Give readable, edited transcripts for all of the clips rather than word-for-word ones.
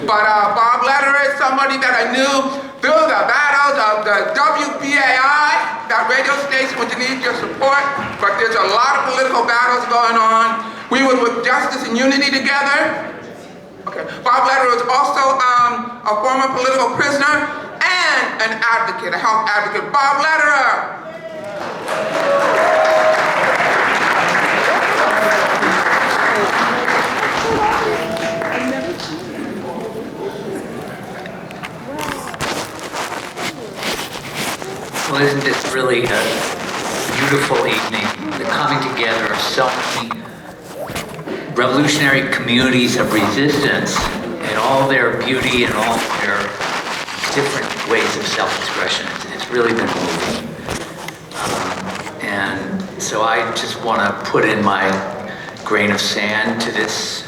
But Bob Lederer is somebody that I knew through the battles of the WBAI, that radio station which needs your support, but there's a lot of political battles going on. We were with Justice and Unity together. Okay. Bob Lederer was also a former political prisoner and an advocate, a health advocate. Bob Lederer. Well, isn't this really a beautiful evening? The coming together of so many revolutionary communities of resistance in all their beauty and all their different ways of self-expression. It's really been moving. And so I just want to put in my grain of sand to this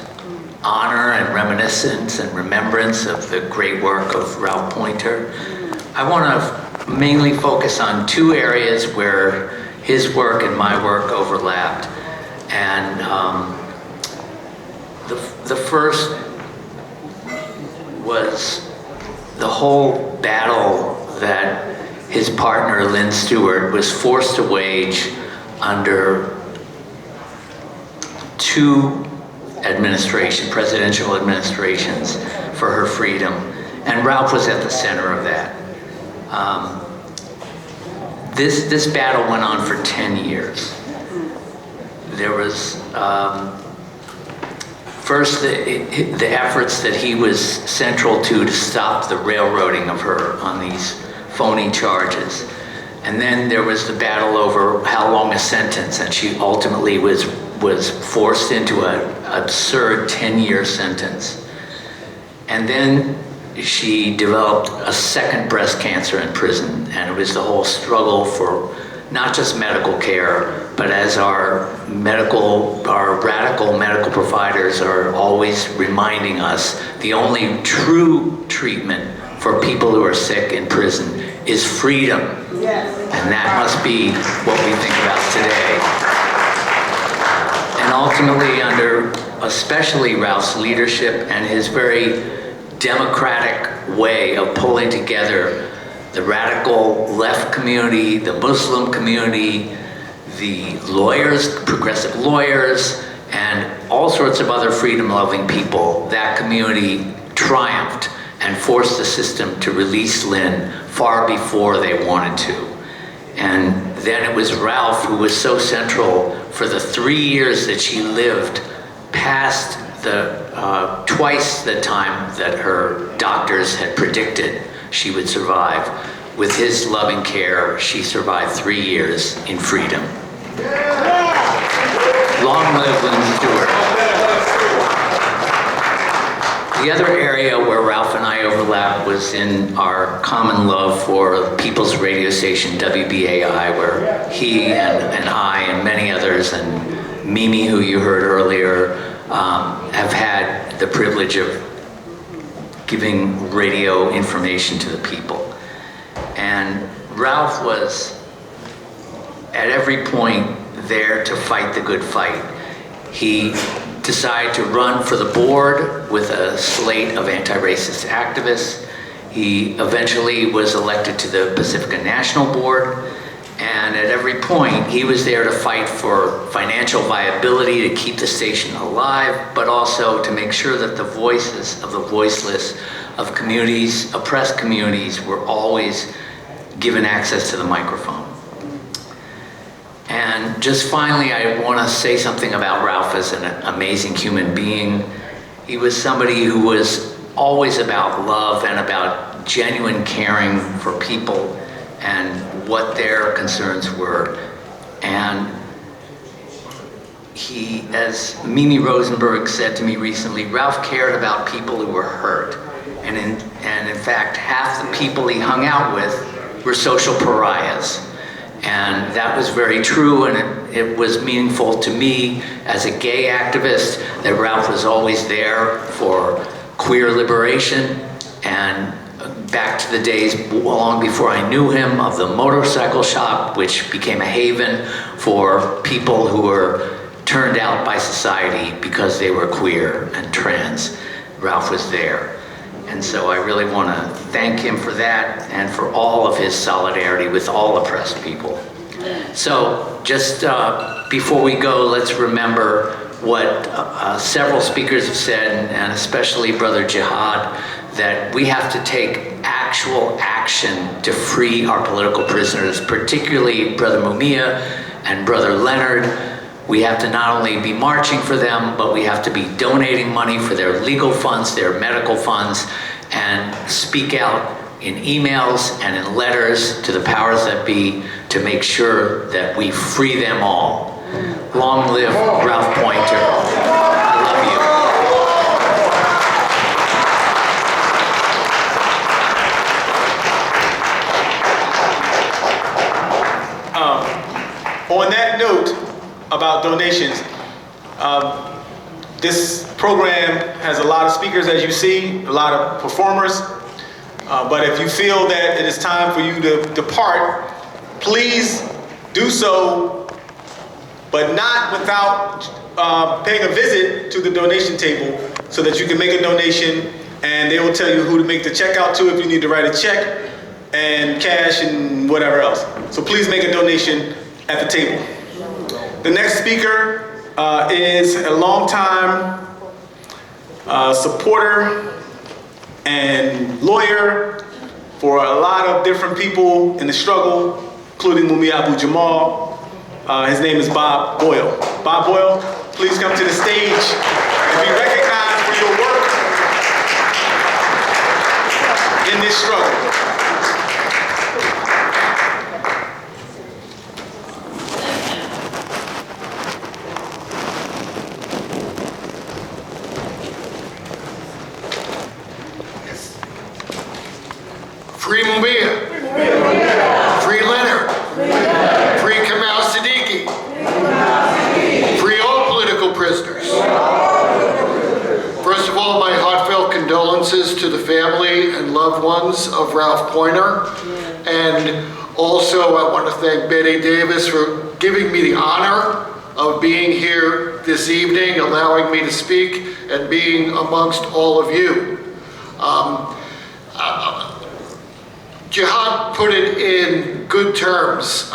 honor and reminiscence and remembrance of the great work of Ralph Poynter. I want to mainly focus on two areas where his work and my work overlapped. And the first was the whole battle that his partner, Lynn Stewart, was forced to wage under two presidential administrations for her freedom. And Ralph was at the center of that. This battle went on for 10 years. There was first the efforts that he was central to stop the railroading of her on these phony charges. And then there was the battle over how long a sentence, and she ultimately was forced into an absurd 10-year sentence. And then she developed a second breast cancer in prison, and it was the whole struggle for not just medical care, but as our radical medical providers are always reminding us, the only true treatment for people who are sick in prison is freedom. Yes. And that must be what we think about today. And ultimately, under especially Ralph's leadership and his very democratic way of pulling together the radical left community, the Muslim community, the lawyers, progressive lawyers, and all sorts of other freedom-loving people, that community triumphed and forced the system to release Lynn far before they wanted to. And then it was Ralph who was so central for the 3 years that she lived past the twice the time that her doctors had predicted she would survive. With his loving care, she survived 3 years in freedom. Long live Lynn Stewart. The other area where Ralph and I overlapped was in our common love for People's radio station, WBAI, where he and I and many others, and Mimi, who you heard earlier, have had the privilege of giving radio information to the people. And Ralph was at every point there to fight the good fight. He decided to run for the board with a slate of anti-racist activists. He eventually was elected to the Pacifica National Board, and at every point he was there to fight for financial viability to keep the station alive, but also to make sure that the voices of the voiceless, of communities, oppressed communities, were always given access to the microphone. And just finally, I want to say something about Ralph as an amazing human being. He was somebody who was always about love and about genuine caring for people and what their concerns were. And he, as Mimi Rosenberg said to me recently, Ralph cared about people who were hurt. And in fact, half the people he hung out with were social pariahs. And that was very true, and it was meaningful to me as a gay activist that Ralph was always there for queer liberation. And back to the days long before I knew him of the motorcycle shop, which became a haven for people who were turned out by society because they were queer and trans. Ralph was there. And so I really want to thank him for that and for all of his solidarity with all oppressed people. So just before we go, let's remember what several speakers have said, and especially Brother Jihad, that we have to take actual action to free our political prisoners, particularly Brother Mumia and Brother Leonard. We have to not only be marching for them, but we have to be donating money for their legal funds, their medical funds, and speak out in emails and in letters to the powers that be to make sure that we free them all. Long live Ralph Poynter. I love you. On that note about donations, this program has a lot of speakers, as you see, a lot of performers. But if you feel that it is time for you to depart, please do so, but not without paying a visit to the donation table so that you can make a donation, and they will tell you who to make the check out to if you need to write a check and cash and whatever else. So please make a donation at the table. The next speaker is a longtime supporter and lawyer for a lot of different people in the struggle, including Mumia Abu Jamal. His name is Bob Boyle. Bob Boyle, please come to the stage and be recognized for your work in this struggle. Free Mumia. Free Leonard. Free Kamal Siddiqui. Free all political prisoners. First of all, my heartfelt condolences to the family and loved ones of Ralph Poynter. And also I want to thank Betty Davis for giving me the honor of being here this evening, allowing me to speak and being amongst all of you. Jihad put it in good terms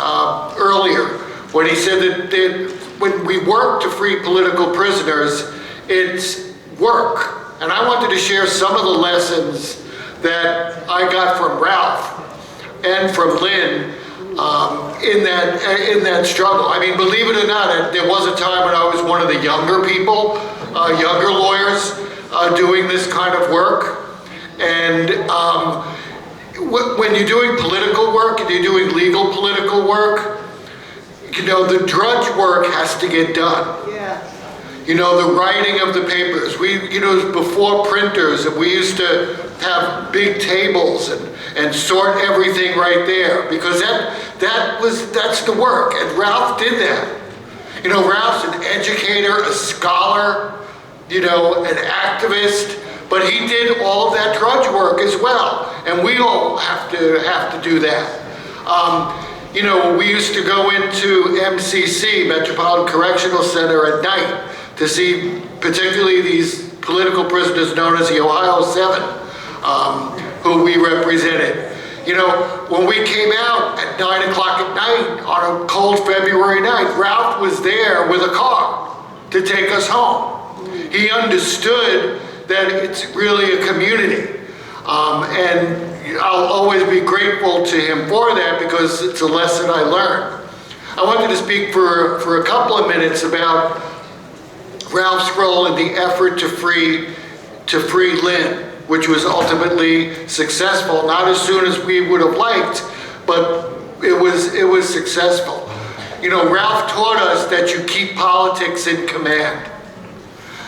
earlier when he said that when we work to free political prisoners, it's work. And I wanted to share some of the lessons that I got from Ralph and from Lynn in that struggle. I mean, believe it or not, there was a time when I was one of the younger people, younger lawyers doing this kind of work. And when you're doing political work and you're doing legal political work, you know, the drudge work has to get done. Yeah. You know, the writing of the papers. You know, before printers, and we used to have big tables and sort everything right there, because that's the work. And Ralph did that. You know, Ralph's an educator, a scholar, you know, an activist. But he did all of that drudge work as well, and we all have to do that. You know, we used to go into MCC, Metropolitan Correctional Center, at night to see particularly these political prisoners known as the Ohio 7, who we represented. You know, when we came out at 9 o'clock at night on a cold February night, Ralph was there with a car to take us home. He understood that it's really a community. And I'll always be grateful to him for that, because it's a lesson I learned. I wanted to speak for a couple of minutes about Ralph's role in the effort to free Lynn, which was ultimately successful. Not as soon as we would have liked, but it was successful. You know, Ralph taught us that you keep politics in command.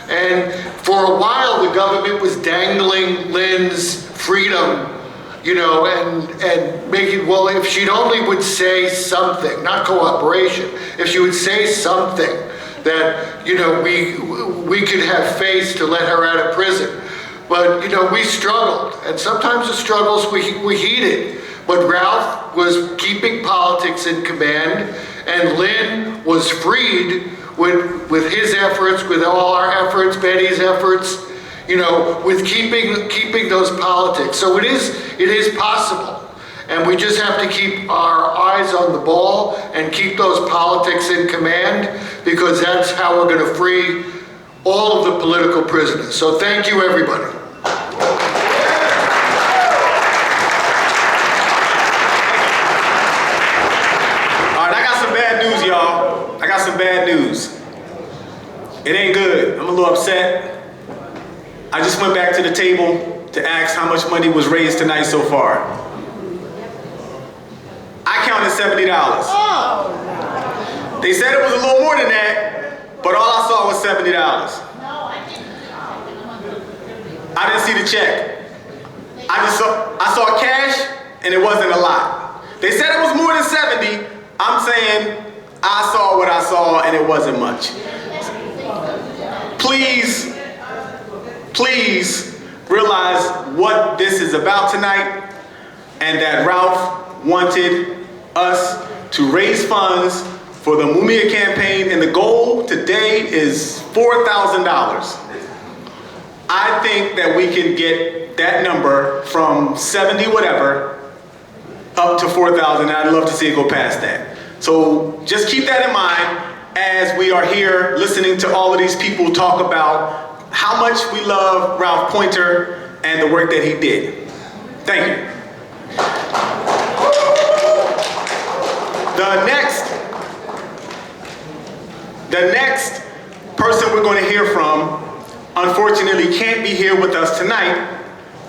And for a while, the government was dangling Lynn's freedom, you know, and making, well, if she'd only would say something, not cooperation, if she would say something that, you know, we could have faith to let her out of prison. But, you know, we struggled, and sometimes the struggles we heeded. But Ralph was keeping politics in command, and Lynn was freed with his efforts, with all our efforts, Betty's efforts. with keeping those politics. So it is possible. And we just have to keep our eyes on the ball and keep those politics in command, because that's how we're going to free all of the political prisoners. So thank you, everybody. All right, I got some bad news, y'all. I got some bad news. It ain't good. I'm a little upset. I just went back to the table to ask how much money was raised tonight so far. I counted $70. They said it was a little more than that, but all I saw was $70. I didn't see the check. I saw cash, and it wasn't a lot. They said it was more than 70. I'm saying I saw what I saw, and it wasn't much. Please realize what this is about tonight, and that Ralph wanted us to raise funds for the Mumia campaign, and the goal today is $4,000. I think that we can get that number from 70 whatever up to 4,000, and I'd love to see it go past that. So just keep that in mind as we are here listening to all of these people talk about how much we love Ralph Poynter and the work that he did. Thank you. The next person we're going to hear from, unfortunately, can't be here with us tonight,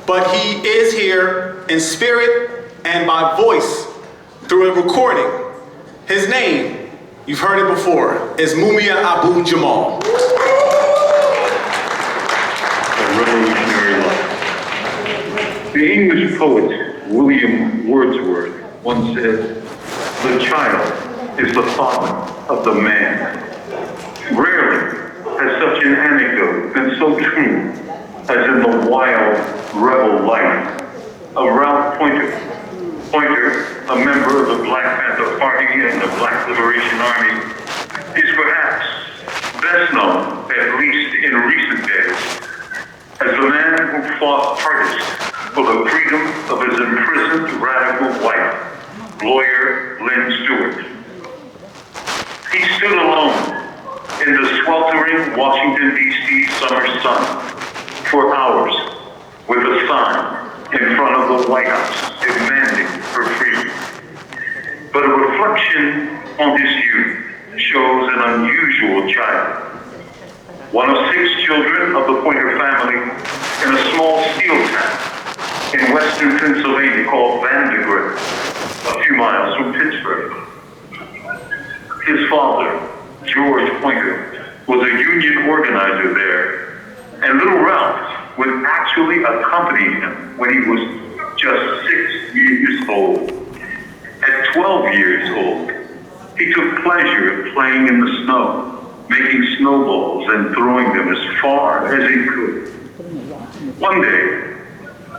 but he is here in spirit and by voice through a recording. His name, you've heard it before, is Mumia Abu Jamal. A revolutionary life. The English poet William Wordsworth once said, "The child is the father of the man." Rarely has such an anecdote been so true as in the wild rebel life of Ralph Poynter. Poynter, a member of the Black Panther Party and the Black Liberation Army, is perhaps best known, at least in recent days, as the man who fought hardest for the freedom of his imprisoned radical wife, lawyer Lynn Stewart. He stood alone in the sweltering Washington, D.C. summer sun for hours with a sign in front of the White House demanding her freedom. But a reflection on his youth shows an unusual child. One of 6 children of the Poynter family in a small steel town in western Pennsylvania called Vandergrift, a few miles from Pittsburgh. His father, George Poynter, was a union organizer there, and little Ralph would actually accompany him when he was just 6 years old. At 12 years old, he took pleasure in playing in the snow, making snowballs and throwing them as far as he could. One day,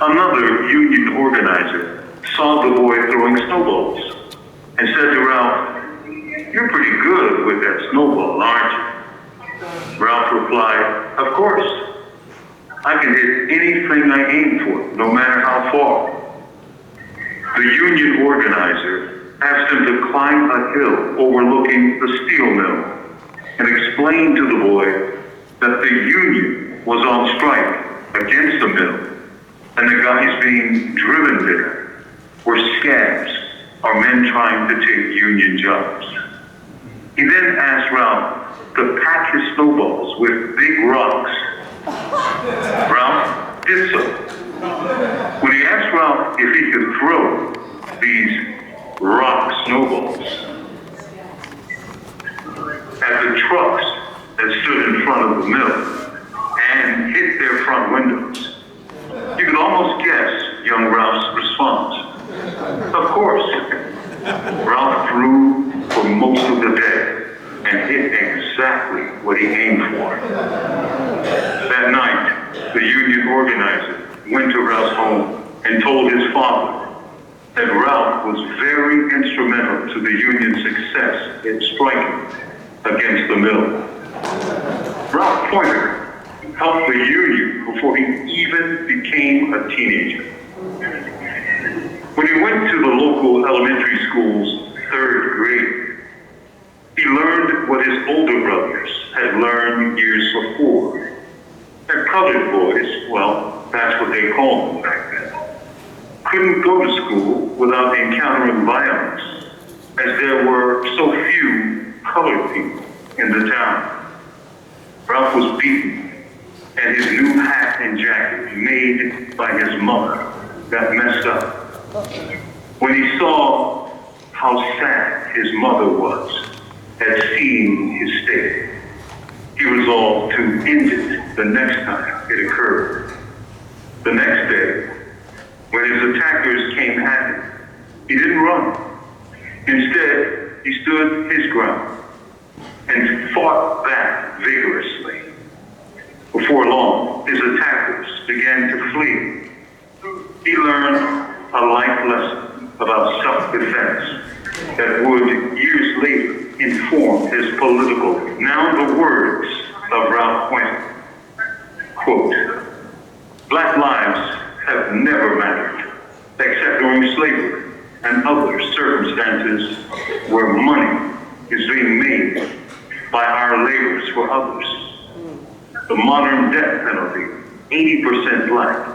another union organizer saw the boy throwing snowballs and said to Ralph, "You're pretty good with that snowball, aren't you?" Ralph replied, "Of course. I can hit anything I aim for, no matter how far." The union organizer asked him to climb a hill overlooking the steel mill and explained to the boy that the union was on strike against the mill, and the guys being driven there were scabs or men trying to take union jobs. He then asked Ralph to pack his snowballs with big rocks. Ralph did so. When he asked Ralph if he could throw these rock snowballs at the trucks that stood in front of the mill and hit their front windows, you could almost guess young Ralph's response. Of course. Ralph threw for most of the day and hit exactly what he aimed for. That night, the union organizer went to Ralph's home and told his father that Ralph was very instrumental to the union's success in striking against the mill. Ralph Poynter helped the union before he even became a teenager. When he went to the local elementary school's 3rd grade, he learned what his older brothers had learned years before. That colored boys, well, that's what they called them back then, couldn't go to school without encountering violence, as there were so few colored people in the town. Ralph was beaten, and his new hat and jacket, made by his mother, got messed up. When he saw how sad his mother was at seeing his state, he resolved to end it the next time it occurred. The next day, when his attackers came at him, he didn't run. Instead, he stood his ground and fought back vigorously. Before long, his attackers began to flee. He learned a life lesson about self-defense that would, years later, inform his political, now the words of Ralph Poynter. Quote, "Black lives have never mattered, except during slavery and other circumstances where money is being made by our labors for others. The modern death penalty, 80% black,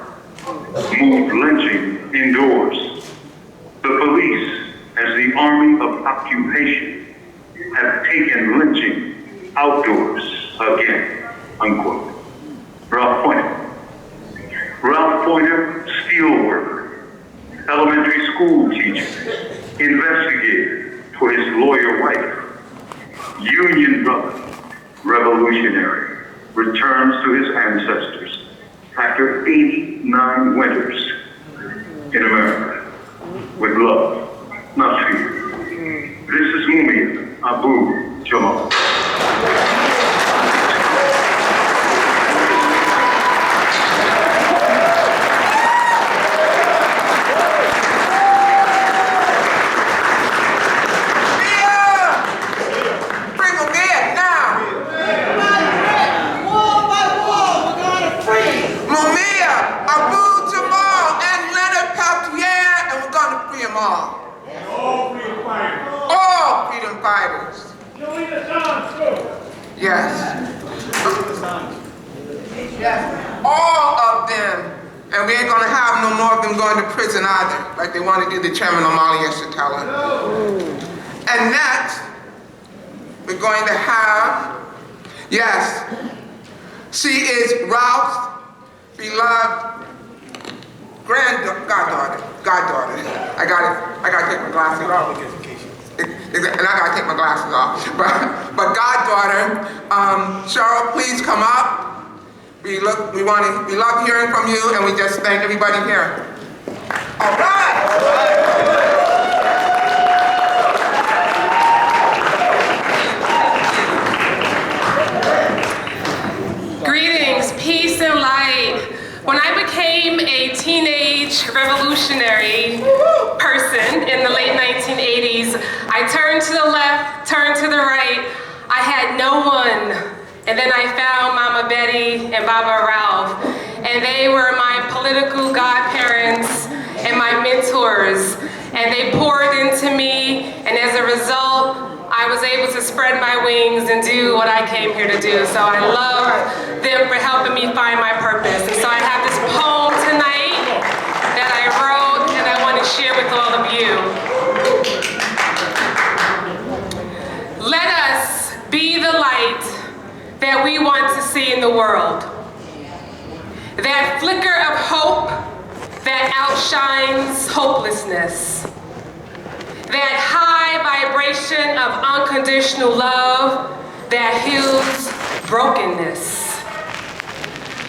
moved lynching indoors. The police, as the army of occupation, have taken lynching outdoors again," unquote. Ralph Poynter. Ralph Poynter, steel worker, elementary school teacher, investigator for his lawyer wife, union brother, revolutionary, returns to his ancestors after 89 winters in America with love, not fear. This is Mumia Abu Jamal. Yes. Yes. All of them. And we ain't gonna have no more of them going to prison either, like they want to do the chairman O'Malley used to tell her. And next, we're going to have, yes, she is Ralph's beloved goddaughter. I gotta take my glasses off. And I gotta take my glasses off. But goddaughter, Cheryl, please come up. We love hearing from you, and we just thank everybody here. All right. Greetings, peace and light. When I became a teenage revolutionary person in the late 1980s, I turned to the left, turned to the right. I had no one. And then I found Mama Betty and Baba Ralph. And they were my political godparents and my mentors. And they poured into me. And as a result, I was able to spread my wings and do what I came here to do. So I love them for helping me find my purpose. And so I have this poem tonight that I wrote and I want to share with all of you. Let us be the light that we want to see in the world. That flicker of hope that outshines hopelessness. That high vibration of unconditional love that heals brokenness.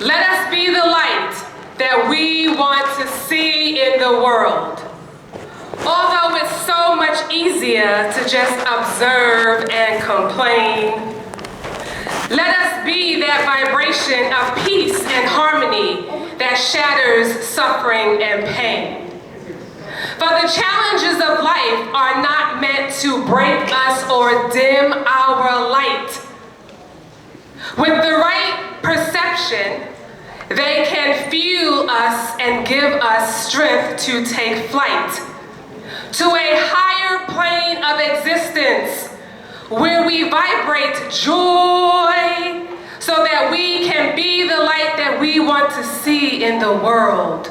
Let us be the light that we want to see in the world. Although it's so much easier to just observe and complain, let us be that vibration of peace and harmony that shatters suffering and pain. For the challenges of life are not meant to break us or dim our light. With the right perception, they can fuel us and give us strength to take flight to a higher plane of existence where we vibrate joy so that we can be the light that we want to see in the world.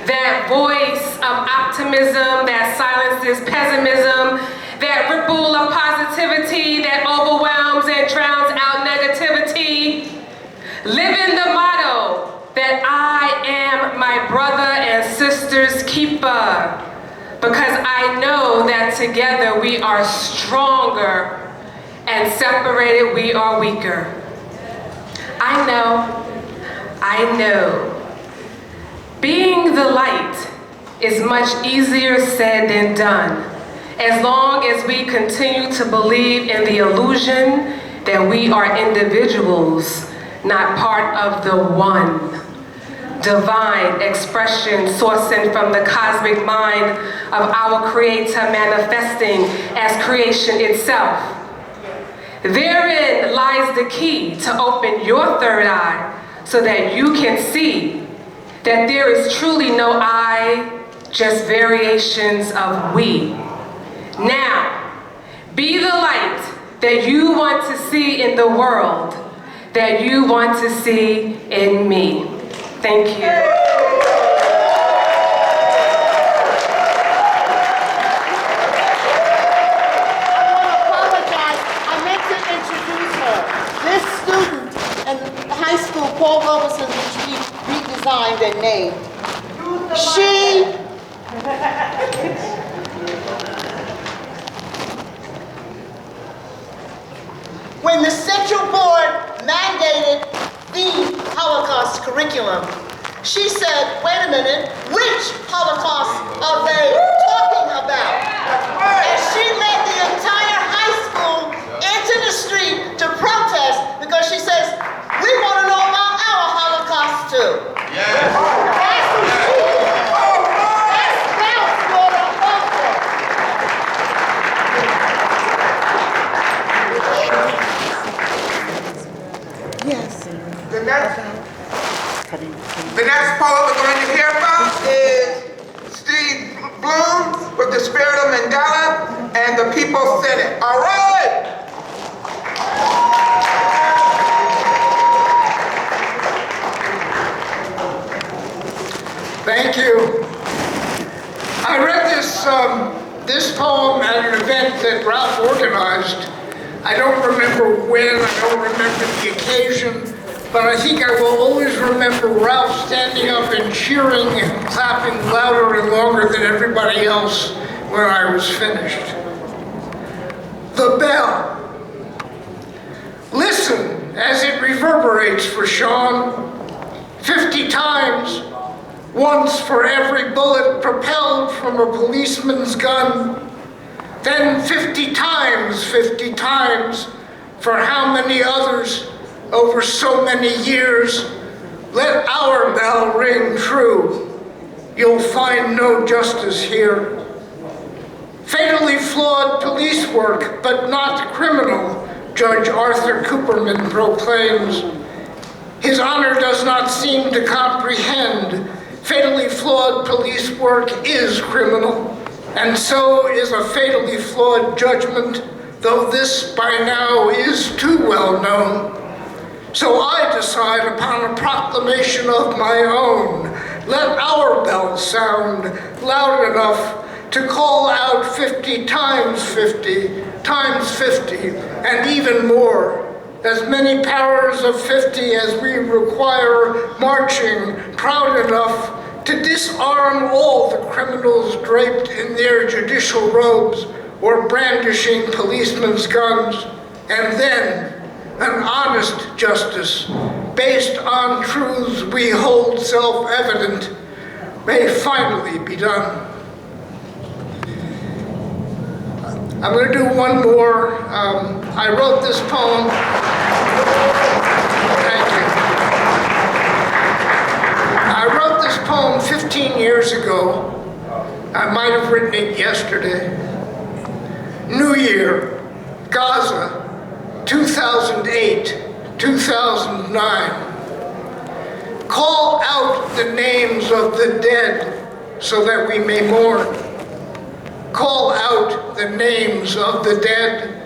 That voice of optimism that silences pessimism, that ripple of positivity that overwhelms and drowns out negativity. Living the motto that I am my brother and sister's keeper, because I know that together we are stronger and separated we are weaker. I know. Being the light is much easier said than done, as long as we continue to believe in the illusion that we are individuals, not part of the one. Divine expression sourcing from the cosmic mind of our Creator manifesting as creation itself. Therein lies the key to open your third eye so that you can see that there is truly no I, just variations of we. Now, be the light that you want to see in the world, that you want to see in me. Thank you. This student in high school, Paul Robeson, which we redesigned and named. When the Central Board mandated the Holocaust curriculum, she said, wait a minute, which Holocaust are they talking about? And she led the entire high school into the street to protest because she says, we want to know about our Holocaust too. Yes. That's who she is. That's Florida also. Yes. The next poet we're going to hear from is Steve Bloom with the Spirit of Mandela and the People's Senate. All right. Thank you. I read this poem at an event that Ralph organized. I don't remember when, I don't remember the occasion, but I think I will always remember Ralph standing up and cheering and clapping louder and longer than everybody else when I was finished. The bell. Listen as it reverberates for Sean 50 times. Once for every bullet propelled from a policeman's gun, then 50 times for how many others over so many years. Let our bell ring true. You'll find no justice here. Fatally flawed police work, but not criminal, Judge Arthur Cooperman proclaims. His honor does not seem to comprehend fatally flawed police work is criminal, and so is a fatally flawed judgment, though this by now is too well known. So I decide upon a proclamation of my own. Let our bell sound loud enough to call out 50 times 50 times 50, and even more. As many powers of 50 as we require, marching proud enough to disarm all the criminals draped in their judicial robes or brandishing policemen's guns, and then an honest justice based on truths we hold self-evident may finally be done. I'm going to do one more. I wrote this poem. Thank you. I wrote this poem 15 years ago. I might have written it yesterday. New Year, Gaza, 2008. 2009. Call out the names of the dead so that we may mourn. Call out the names of the dead.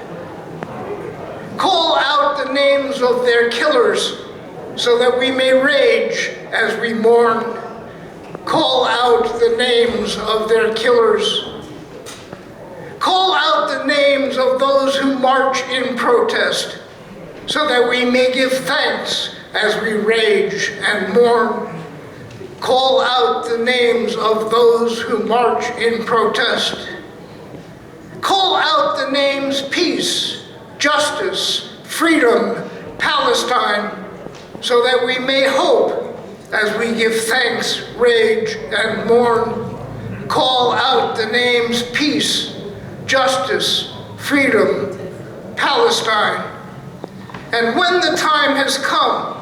Call out the names of their killers so that we may rage as we mourn. Call out the names of their killers. Call out the names of those who march in protest so that we may give thanks as we rage and mourn. Call out the names of those who march in protest. Call out the names peace, justice, freedom, Palestine, so that we may hope as we give thanks, rage, and mourn. Call out the names peace, justice, freedom, Palestine. And when the time has come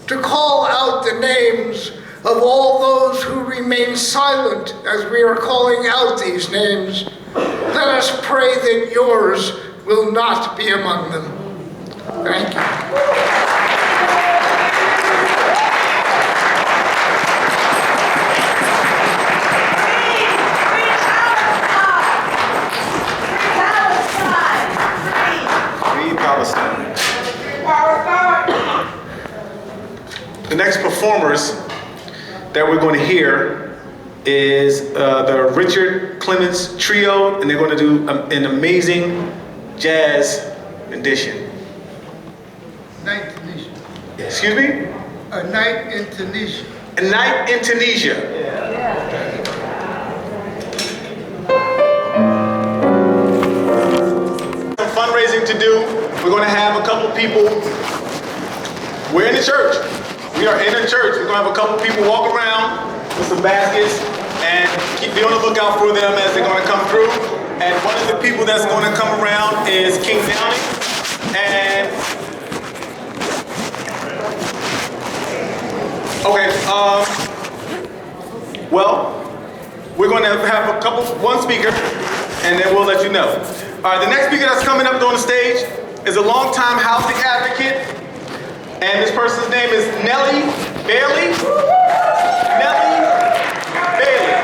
to call out the names of all those who remain silent as we are calling out these names, let us pray that yours will not be among them. Thank you. The next performers that we're going to hear is the Richard Clements Trio, and they're going to do an amazing jazz rendition. Night Tunisia. Excuse me? A night in Tunisia. A night in Tunisia. Some fundraising to do. We're going to have a couple people. We're in the church. We are in a church. We're going to have a couple people walk around with some baskets and be on the lookout for them as they're going to come through. And one of the people that's going to come around is King Downey. And okay, well, we're going to have one speaker, and then we'll let you know. All right, the next speaker that's coming up on the stage is a longtime housing advocate. And this person's name is Nellie Bailey. Nellie Bailey.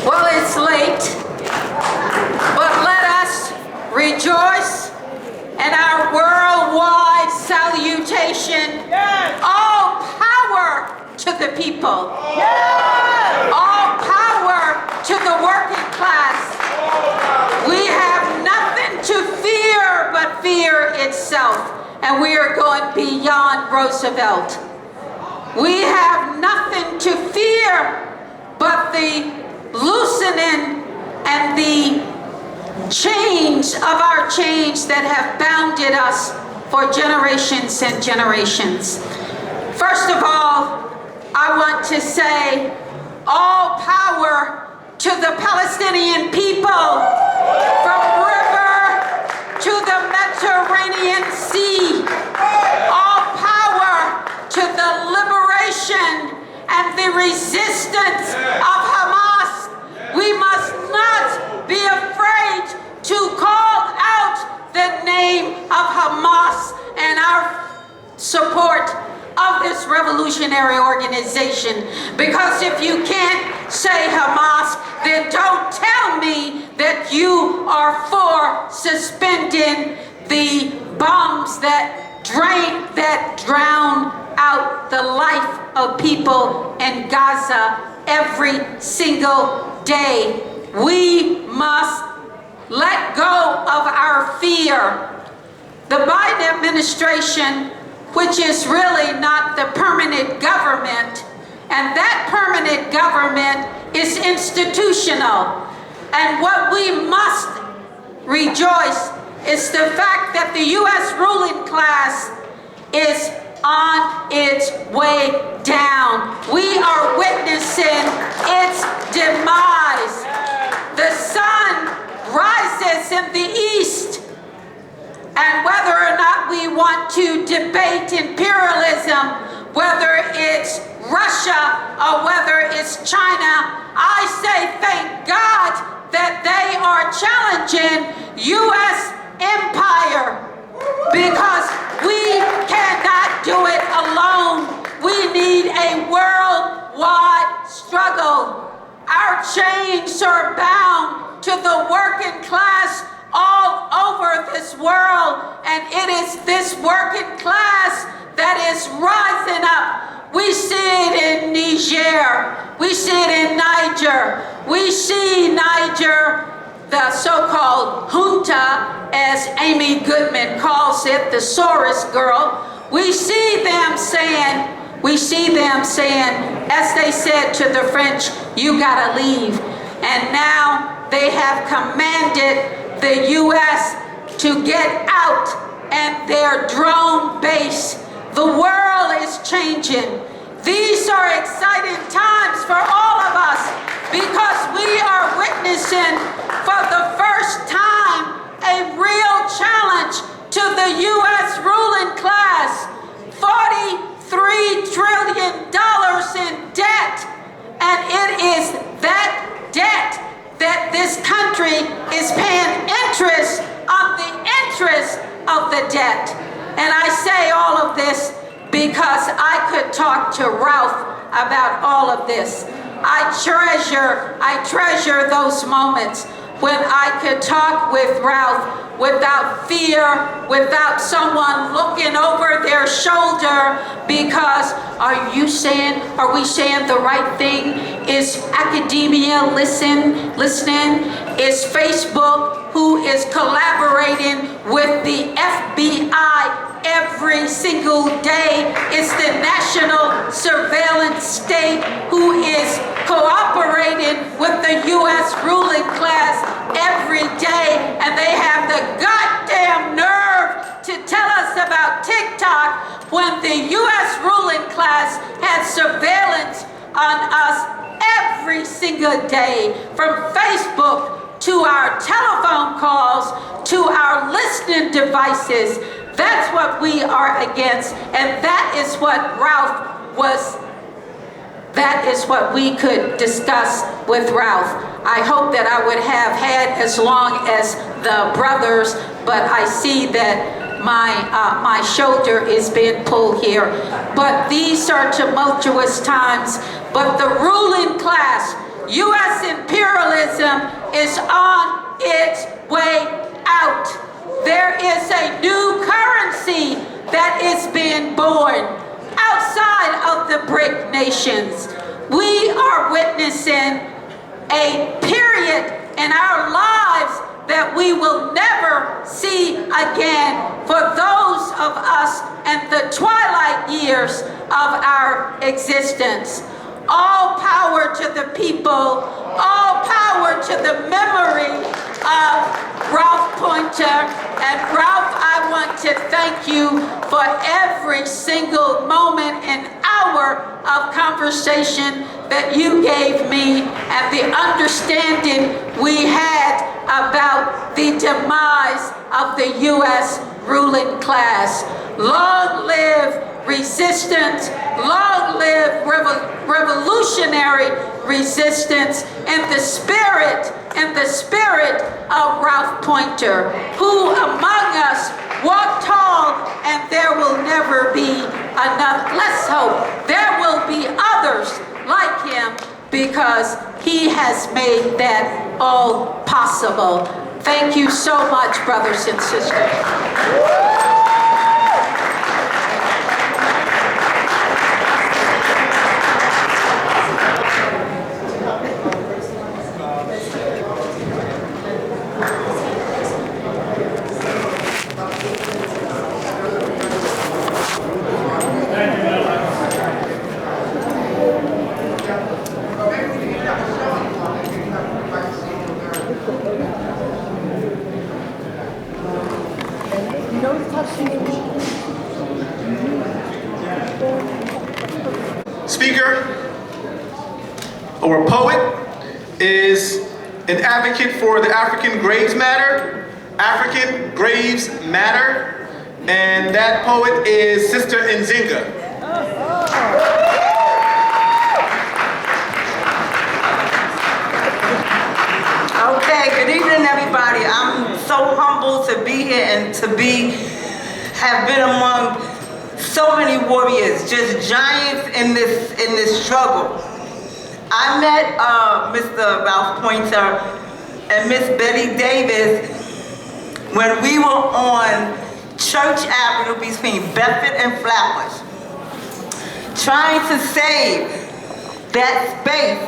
Well, it's late, but let us rejoice in our worldwide salutation. Yes. All power to the people. Yes. All power to the working class. We have nothing to fear but fear itself, and we are going beyond Roosevelt. We have nothing to fear but the loosening and the chains of our chains that have bounded us for generations and generations. First of all, I want to say all power to the Palestinian people from river to the Mediterranean Sea. All power to the liberation and the resistance of Hamas. We must not be afraid to call out the name of Hamas and our support of this revolutionary organization. Because if you can't say Hamas, then don't tell me that you are for suspending the bombs that drown out the life of people in Gaza every single day. We must let go of our fear. The Biden administration which is really not the permanent government. And that permanent government is institutional. And what we must rejoice is the fact that the U.S. ruling class is on its way down. We are witnessing its demise. The sun rises in the east. And whether or not we want to debate imperialism, whether it's Russia or whether it's China, I say thank God that they are challenging U.S. empire, because we cannot do it alone. We need a worldwide struggle. Our chains are bound to the working class all over this world, and it is this working class that is rising up. We see it in Niger, we see it in Niger, we see Niger, the so-called junta, as Amy Goodman calls it, the Soros girl. We see them saying, as they said to the French, you gotta leave. And now they have commanded the U.S. to get out, and their drone base. The world is changing. These are exciting times for all of us, because we are witnessing for the first time a real challenge to the U.S. ruling class. $43 trillion in debt, and it is that debt that this country is paying interest on the interest of the debt. And I say all of this because I could talk to Ralph about all of this. I treasure those moments when I could talk with Ralph without fear, without someone looking over their shoulder, because are we saying the right thing? Is academia listening? Is Facebook, who is collaborating with the FBI every single day? Is the national surveillance state who is cooperating with the U.S. ruling class every day? And they have the goddamn nerve to tell us about TikTok when the U.S. ruling class has surveillance on us every single day, from Facebook to our telephone calls to our listening devices. That's what we are against, and that is what that is what we could discuss with Ralph. I hope that I would have had as long as the brothers, but I see that my shoulder is being pulled here. But these are tumultuous times, but the ruling class, U.S. imperialism, is on its way out. There is a new currency that is being born outside of the BRIC nations. We are witnessing a period in our lives that we will never see again for those of us in the twilight years of our existence. All power to the people, all power to the memory of Ralph Poynter. And Ralph, I want to thank you for every single moment and hour of conversation that you gave me, and the understanding we had about the demise of the U.S. ruling class. Long live resistance, long live revolutionary resistance in the spirit of Ralph Poynter, who among us walked tall, and there will never be enough. Let's hope there will be others like him, because he has made that all possible. Thank you so much, brothers and sisters. Speaker or a poet is an advocate for the African Graves Matter. African Graves Matter. And that poet is Sister Nzinga. Okay, good evening, everybody. I'm so humbled to be here and to have been among so many warriors, just giants in this struggle. I met Mr. Ralph Poynter and Miss Betty Davis when we were on Church Avenue between Bedford and Flatbush, trying to save that space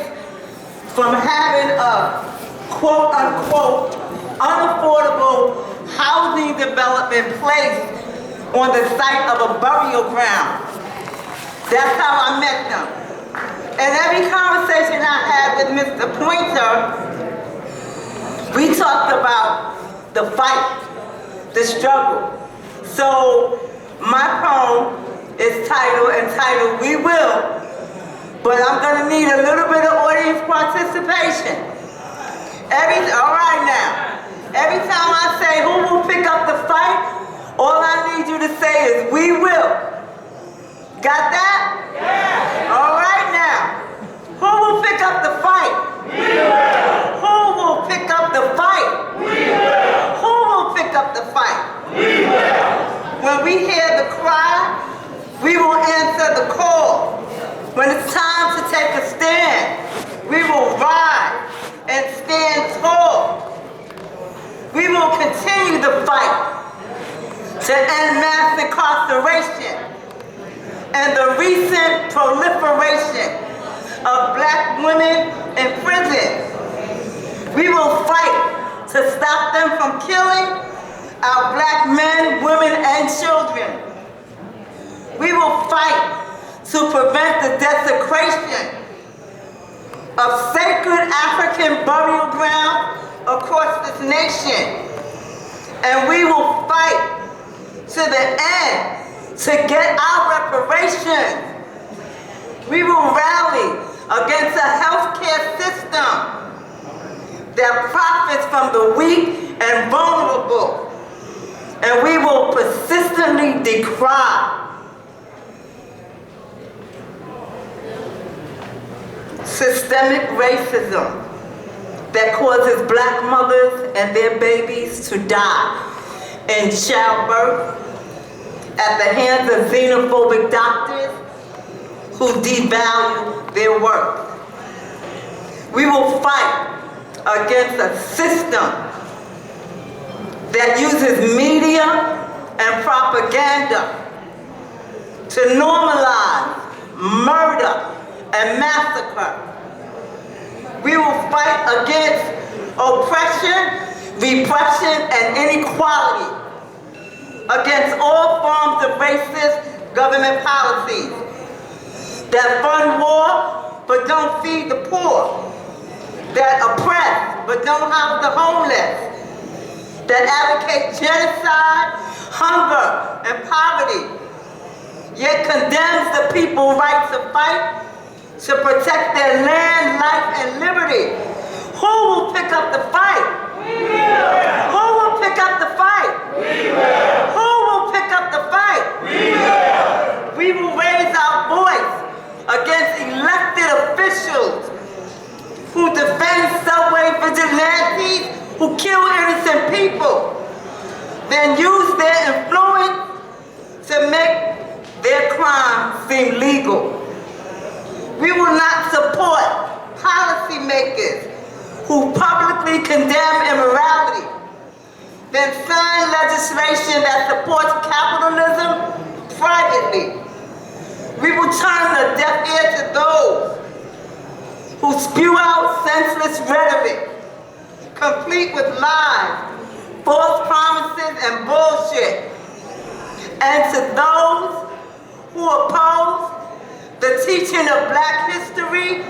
from having a quote-unquote unaffordable housing development placed on the site of a burial ground. That's how I met them. And every conversation I had with Mr. Poynter, we talked about the fight, the struggle. So my poem is entitled We Will, but I'm gonna need a little bit of audience participation. All right now, every time I say who will pick up the fight, all I need you to say is we will. Got that? Yeah. All right now, who will pick up the fight? We will. Who will pick up the fight? We will. Who will pick up the fight? We will. When we hear the cry, we will answer the call. When it's time to take a stand, we will rise and stand tall. We will continue the fight to end mass incarceration and the recent proliferation of black women in prison. We will fight to stop them from killing our black men, women, and children. We will fight to prevent the desecration of sacred African burial ground across this nation. And we will fight to the end to get our reparations. We will rally against a healthcare system that profits from the weak and vulnerable. And we will persistently decry systemic racism that causes black mothers and their babies to die in childbirth at the hands of xenophobic doctors who devalue their work. We will fight against a system that uses media and propaganda to normalize murder and massacre. We will fight against oppression, repression, and inequality, against all forms of racist government policies that fund war but don't feed the poor, that oppress but don't house the homeless, that advocate genocide, hunger, and poverty, yet condemns the people's right to fight to protect their land, life, and liberty. Who will pick up the fight? We will. Who will pick up the fight? We will. Who will pick up the fight? We will. We will raise our voice against elected officials who defend subway vigilantes who kill innocent people, then use their influence to make their crimes seem legal. We will not support policymakers who publicly condemn immorality, then sign legislation that supports capitalism privately. We will turn a deaf ear to those who spew out senseless rhetoric, complete with lies, false promises, and bullshit. And to those who oppose the teaching of black history,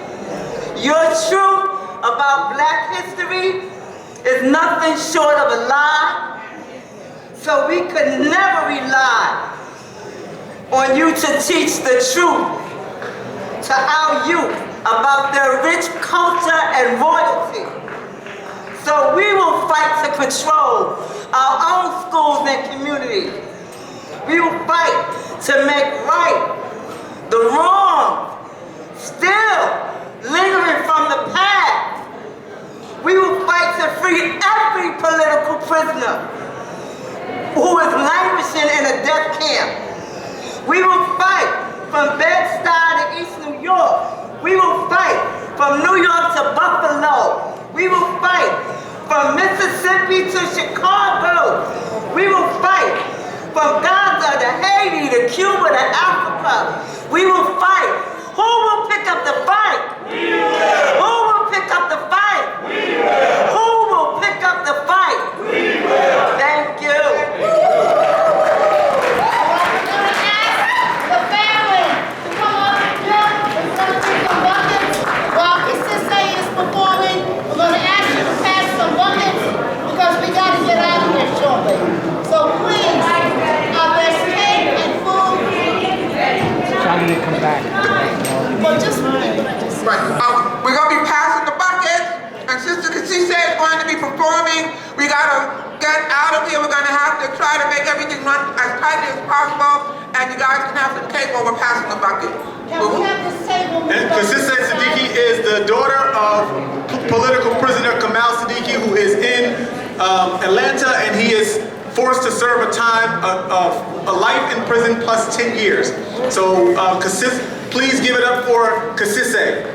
your truth about black history is nothing short of a lie, So we could never rely on you to teach the truth to our youth about their rich culture and royalty. So we will fight to control our own schools and communities. We will fight to make right the wrong still lingering from the past. We will fight to free every political prisoner who is languishing in a death camp. We will fight from Bed-Stuy to East New York. We will fight from New York to Buffalo. We will fight from Mississippi to Chicago. We will fight from Gaza to Haiti to Cuba to Africa. We will fight. Who will pick up the fight? We will. Who will pick up the fight? We will. Who will pick up the fight? We will. Thank you. The family to come up and jump. We're going to bring some buckets. While Kisise is performing, we're going to ask you to pass some buckets because we got to get out of here shortly. So please, there's cake and food. Trying to come back. Well, just repeat what I just said. Right. We're going to be passing the bucket, and Sister Kisise is going to be performing. We got to get out of here. We're going to have to try to make everything run as tightly as possible, and you guys can have some cake while we're passing the bucket. Can we have this table moved And up? Kisise Siddiqui is the daughter of political prisoner Kamal Siddiqui, who is in Atlanta, and he is forced to serve a time of a life in prison plus 10 years. So please give it up for Kisise.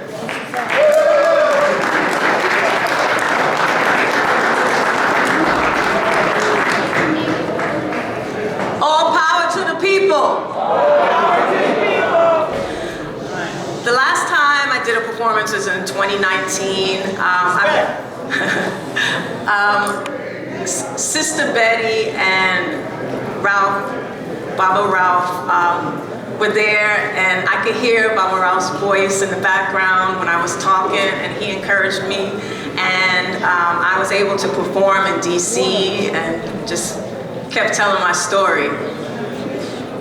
All power to the people. The last time I did a performance was in 2019. Sister Betty and Baba Ralph, were there, and I could hear Baba Ralph's voice in the background when I was talking, and he encouraged me, and I was able to perform in DC and just kept telling my story.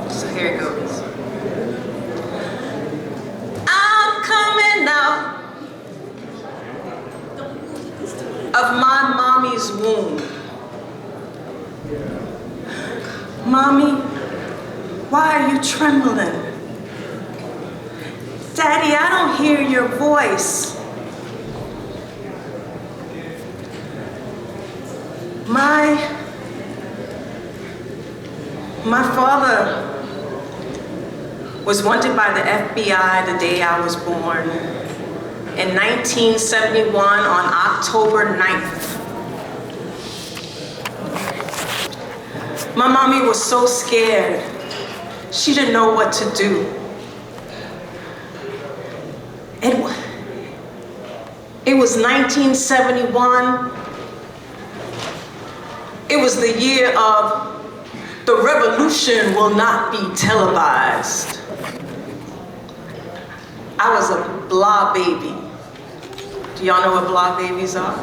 So here it goes. I'm coming out of my mommy's womb. Mommy, why are you trembling? Daddy, I don't hear your voice. My father was wanted by the FBI the day I was born. In 1971 on October 9th. My mommy was so scared. She didn't know what to do. It was 1971. It was the year of the revolution will not be televised. I was a blah baby. Do y'all know what blah babies are?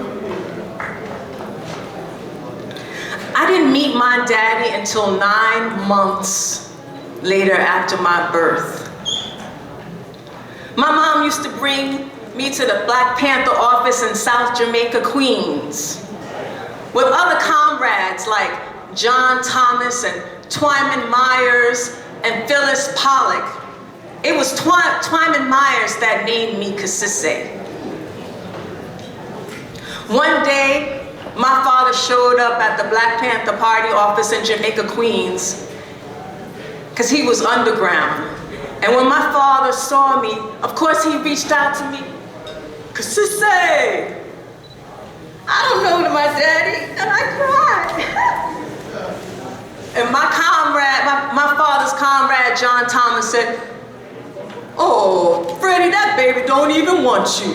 I didn't meet my daddy until 9 months later after my birth. My mom used to bring me to the Black Panther office in South Jamaica, Queens, with other comrades like John Thomas and Twyman Myers and Phyllis Pollock. It was Twyman Myers that named me Kisise. One day, my father showed up at the Black Panther Party office in Jamaica, Queens, because he was underground. And when my father saw me, of course he reached out to me, Kisise, I don't know my daddy, and I cried. And my comrade, my father's comrade, John Thomas, said, oh, Freddie, that baby don't even want you.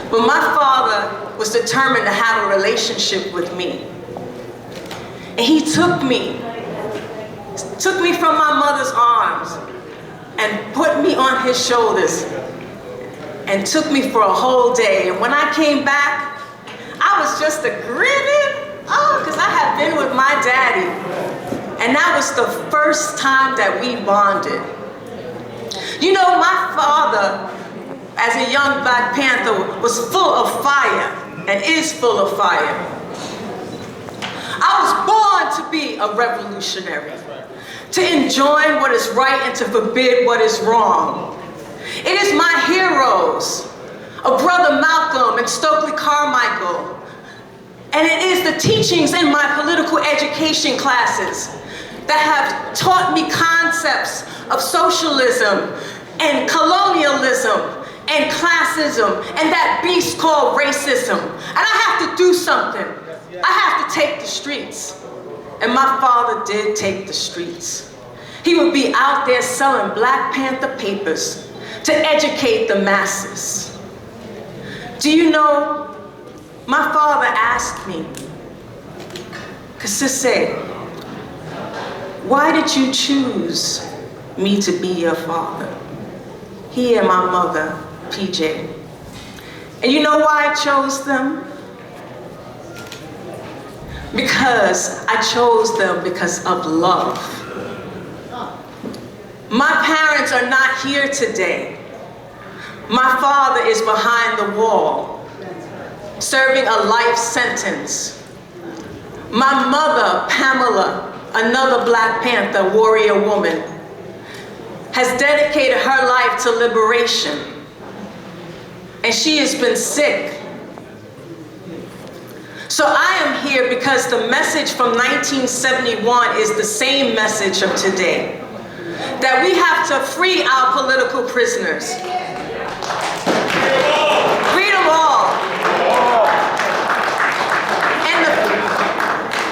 But my father was determined to have a relationship with me. And he took me from my mother's arms and put me on his shoulders and took me for a whole day. And when I came back, I was just a grinning Oh, because I had been with my daddy, and that was the first time that we bonded. You know, my father, as a young Black Panther, was full of fire, and is full of fire. I was born to be a revolutionary, to enjoin what is right and to forbid what is wrong. It is my heroes, of Brother Malcolm and Stokely Carmichael, and it is the teachings in my political education classes that have taught me concepts of socialism and colonialism and classism and that beast called racism. And I have to do something. I have to take the streets. And my father did take the streets. He would be out there selling Black Panther papers to educate the masses. Do you know, my father asked me, Kasise, why did you choose me to be your father? He and my mother, PJ. And you know why I chose them? Because I chose them because of love. My parents are not here today. My father is behind the wall, serving a life sentence. My mother, Pamela, another Black Panther warrior woman, has dedicated her life to liberation, and she has been sick. So I am here because the message from 1971 is the same message of today, that we have to free our political prisoners. Free them all.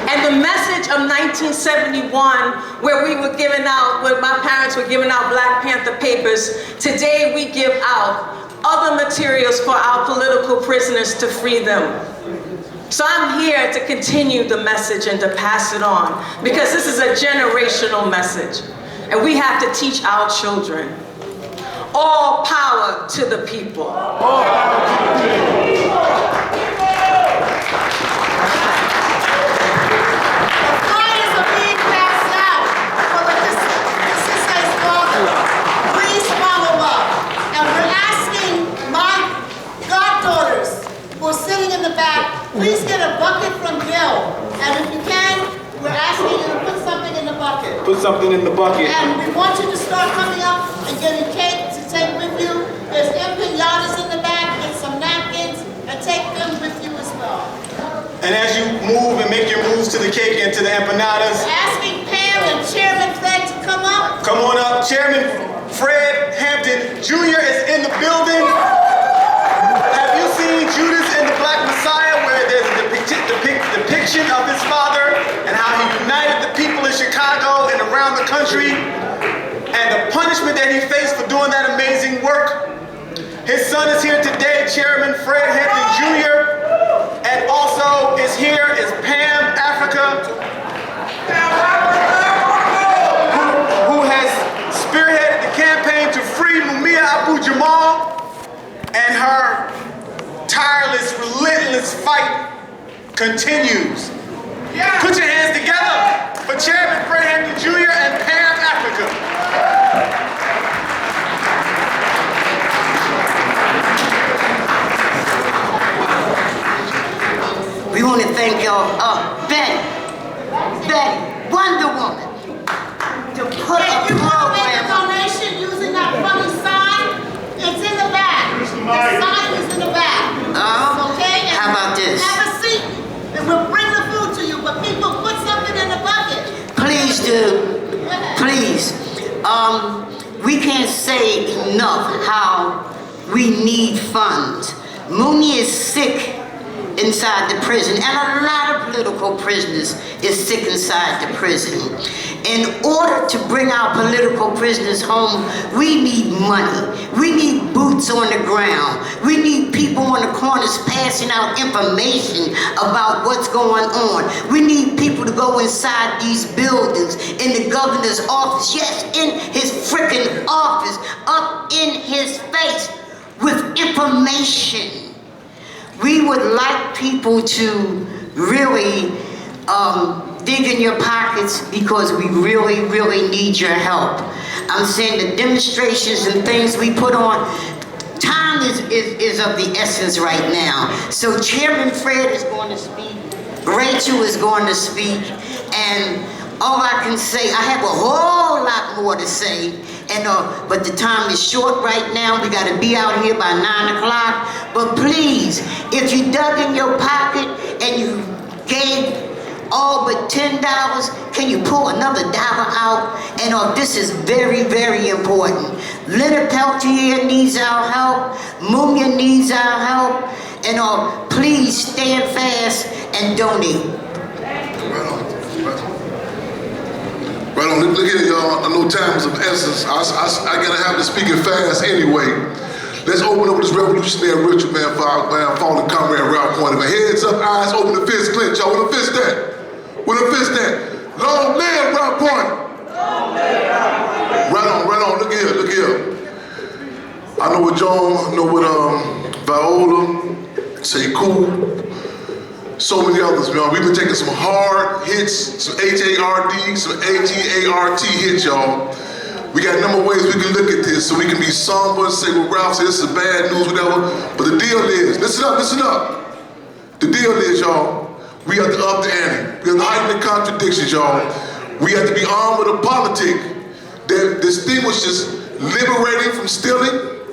And the message of 1971, where we were giving out, where my parents were giving out Black Panther papers, today we give out other materials for our political prisoners to free them. So I'm here to continue the message and to pass it on, because this is a generational message, and we have to teach our children. All power to the people. All power to the people. The flyers are being passed out for the Kasise's daughter. Please follow up. And we're asking my goddaughters who are sitting in the back, please get a bucket from Bill. And if you can, we're asking you to put something in the bucket. Put something in the bucket. And we want you to start coming up and getting cake to take with you. There's empanadas in the back, get some napkins, and take them with you as well. And as you move and make your moves to the cake and to the empanadas, Asking Pam and Chairman Fred to come up. come on up. Chairman Fred Hampton Jr. is in the building. Have you seen Judas and the Black Messiah, where there's a depiction of his father and how he united the people in Chicago and around the country, and the punishment that he faced for doing that amazing work? His son is here today, Chairman Fred Hampton Jr., and also is here is Pam Africa, who has spearheaded the campaign to free Mumia Abu-Jamal, and her tireless, relentless fight continues. Put your hands together for Chairman Fred Hampton Jr. and Pam Africa. We want to thank y'all, Betty, Wonder Woman, to put a If you want to make a program. donation using that funny sign, it's in the back. The sign is in the back. Okay? And How about this? Have a seat, and we'll bring the food to you, but people put something in the bucket. Please do, please. We can't say enough how we need funds. Mumi is sick inside the prison, and a lot of political prisoners is sick inside the prison. In order to bring our political prisoners home, we need money. We need boots on the ground. We need people on the corners passing out information about what's going on. We need people to go inside these buildings, in the governor's office, yes, in his frickin' office, up in his face with information. We would like people to really dig in your pockets, because we really, really need your help. I'm saying the demonstrations and things we put on, time is of the essence right now. So Chairman Fred is going to speak, Rachel is going to speak, and all I can say, I have a whole lot more to say, and but the time is short right now. We got to be out here by 9 o'clock. But please, if you dug in your pocket and you gave all but $10, can you pull another dollar out? And this is very, very important. Leonard Peltier needs our help. Mumia needs our help. And please stand fast and donate. Right on, look here, y'all. I know time is of essence. I gotta have this speaking fast anyway. Let's open up this revolutionary ritual, man, for our fallen comrade Ralph Poynter. Man, heads up, eyes open, the fist clench, y'all. With a fist that. With a fist that. Long live Ralph Poynter. Right on, look here. I know what John, I know what Viola, say cool. So many others, man. We've been taking some hard hits, some H-A-R-D, some A-G-A-R-T hits, y'all. We got a number of ways we can look at this, so we can be somber, say what Ralph said, this is bad news, whatever. But the deal is, listen up. The deal is, y'all, we have to up the ante. We have to heighten the contradictions, y'all. We have to be armed with a politic that distinguishes liberating from stealing,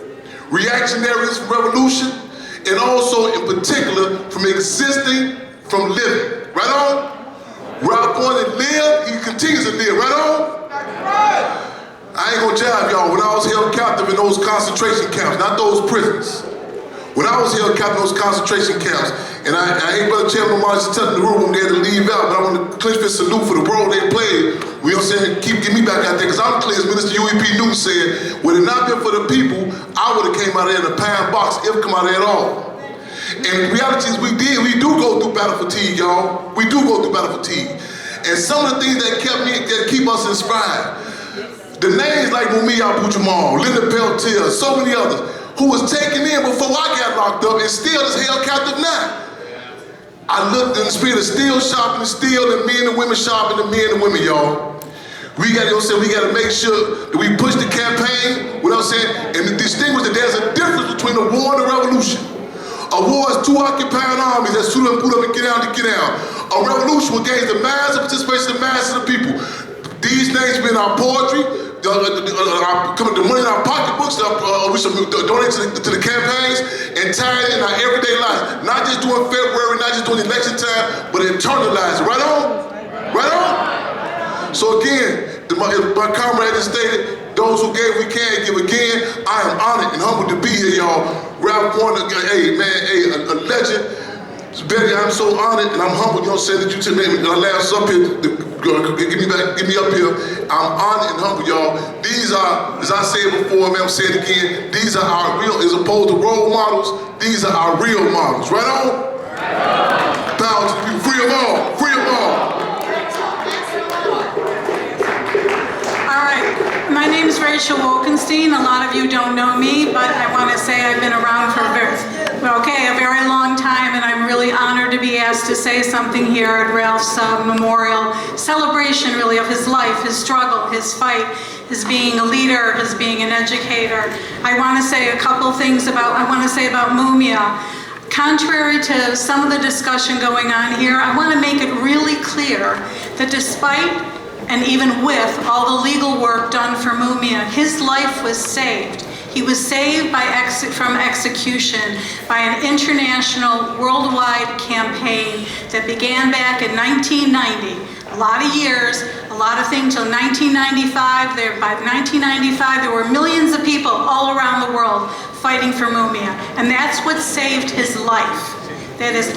reactionaries from revolution, and also, in particular, from existing from living. Right on? Ralph Poynter lived, he continues to live. Right on? I ain't gonna jive y'all. When I was held captive in those concentration camps, not those prisons. When I was held captive in those concentration camps, and I hate Brother Chairman Martin telling the room they had to leave out, but I want to clinch fist salute for the role they played. You know what I'm saying? Get me back out there, because I'm clear, as Minister UEP Newton said, would it not been for the people, I would have came out of there in a pine box, if come out of there at all. And the reality is we do go through battle fatigue, y'all. We do go through battle fatigue. And some of the things that keep us inspired, the names like Mumia Abu-Jamal, Leonard Peltier, so many others, who was taken in before I got locked up and still is held captive now. I looked in the spirit of still shopping, still, and men and women shopping, and men and women, y'all. We got to make sure that we push the campaign, and to distinguish that there's a difference between a war and a revolution. A war is two occupying armies that suit up, put up, and get down. A revolution will gain the mass of participation of the masses of the people. These names be in our poetry, the money in our pocketbooks, we should donate to the campaigns, and tie it in our everyday lives. Not just during February, not just during election time, but internalize it. Right on? Right on? So again, my comrade has stated, those who gave, we can give again. I am honored and humbled to be here, y'all. Ralph Poynter, hey man, a legend. Betty, I'm so honored and I'm humbled, you know what I'm saying, that you took me last up here, get me up here. I'm honored and humbled, y'all. These are, as I said before, man, I'm saying it again, these are our real, as opposed to role models, these are our real models. Right on? Power to the people, free them all, free them all. My name is Rachel Wolkenstein. A lot of you don't know me, but I want to say I've been around for a very long time, and I'm really honored to be asked to say something here at Ralph's memorial celebration, really, of his life, his struggle, his fight, his being a leader, his being an educator. I want to say a couple things about Mumia. Contrary to some of the discussion going on here, I want to make it really clear that despite and even with all the legal work done for Mumia, his life was saved. He was saved from execution by an international, worldwide campaign that began back in 1990. A lot of years, a lot of things till 1995. By 1995, there were millions of people all around the world fighting for Mumia, and that's what saved his life. That is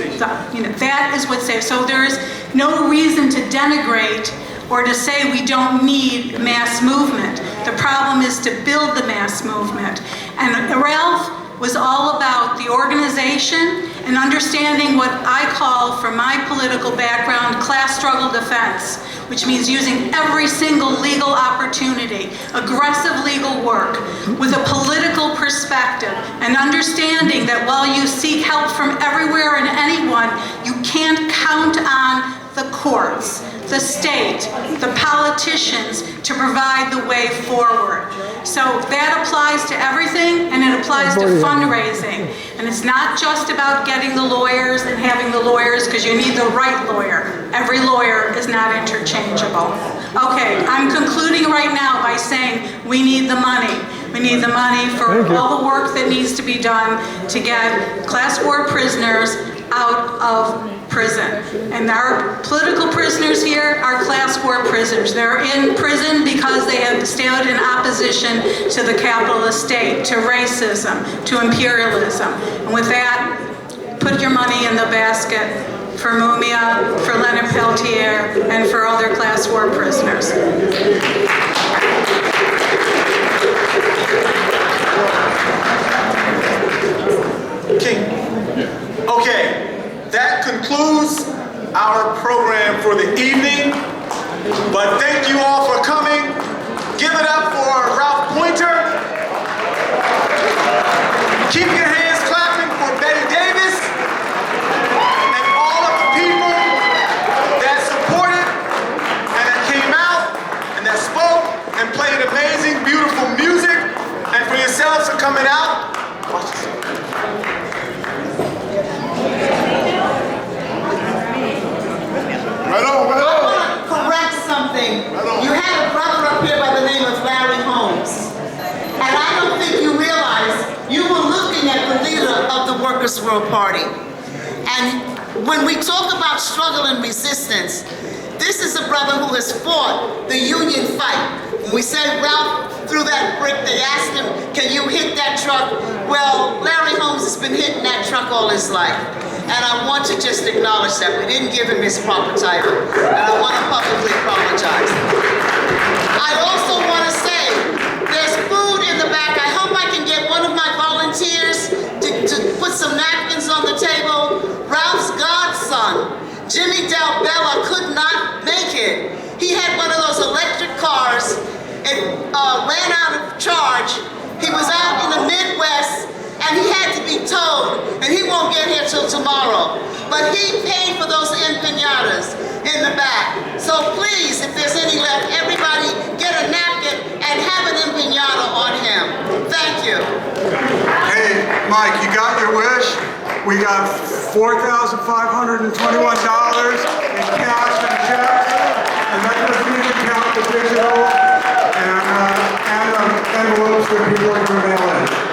what saved. So there is no reason to denigrate or to say we don't need mass movement. The problem is to build the mass movement. And Ralph was all about the organization and understanding what I call, from my political background, class struggle defense, which means using every single legal opportunity, aggressive legal work, with a political perspective, and understanding that while you seek help from everywhere and anyone, You can't count on the courts, the state, the politicians to provide the way forward. So that applies to everything, and it applies to fundraising. And it's not just about getting the lawyers and having the lawyers, because you need the right lawyer. Every lawyer is not interchangeable. Okay, I'm concluding right now by saying we need the money. We need the money for all the work that needs to be done to get class war prisoners out of prison. And our political prisoners here are class war prisoners. They're in prison because they have stood in opposition to the capitalist state, to racism, to imperialism. And with that, put your money in the basket for Mumia, for Leonard Peltier, and for other class war prisoners. Okay, that concludes our program for the evening. But thank you all for coming. Give it up for Ralph Poynter. Keep your hands clapping for Betty Davis and all of the people that supported and that came out and that spoke and played amazing, beautiful music. And for yourselves for coming out. Watch yourself. I want to correct something. You had a brother up here by the name of Larry Holmes. And I don't think you realize you were looking at the leader of the Workers' World Party. And when we talk about struggle and resistance, this is a brother who has fought the union fight. When we said Ralph threw that brick, they asked him, can you hit that truck? Well, Larry Holmes has been hitting that truck all his life. And I want to just acknowledge that we didn't give him his proper title. And I want to publicly apologize. I also want to say, there's food in the back. I hope I can get one of my volunteers to put some napkins on the table. Ralph's godson, Jimmy Del Bella, could not make it. He had one of those electric cars. It ran out of charge. He was out in the Midwest, and he had to be towed, and he won't get here till tomorrow. But he paid for those empanadas in the back. So please, if there's any left, everybody get a napkin and have an empanada on him. Thank you. Hey, Mike, you got your wish? We got $4,521 in cash and checks, and that doesn't even count the digital and envelopes that people are going to mail in.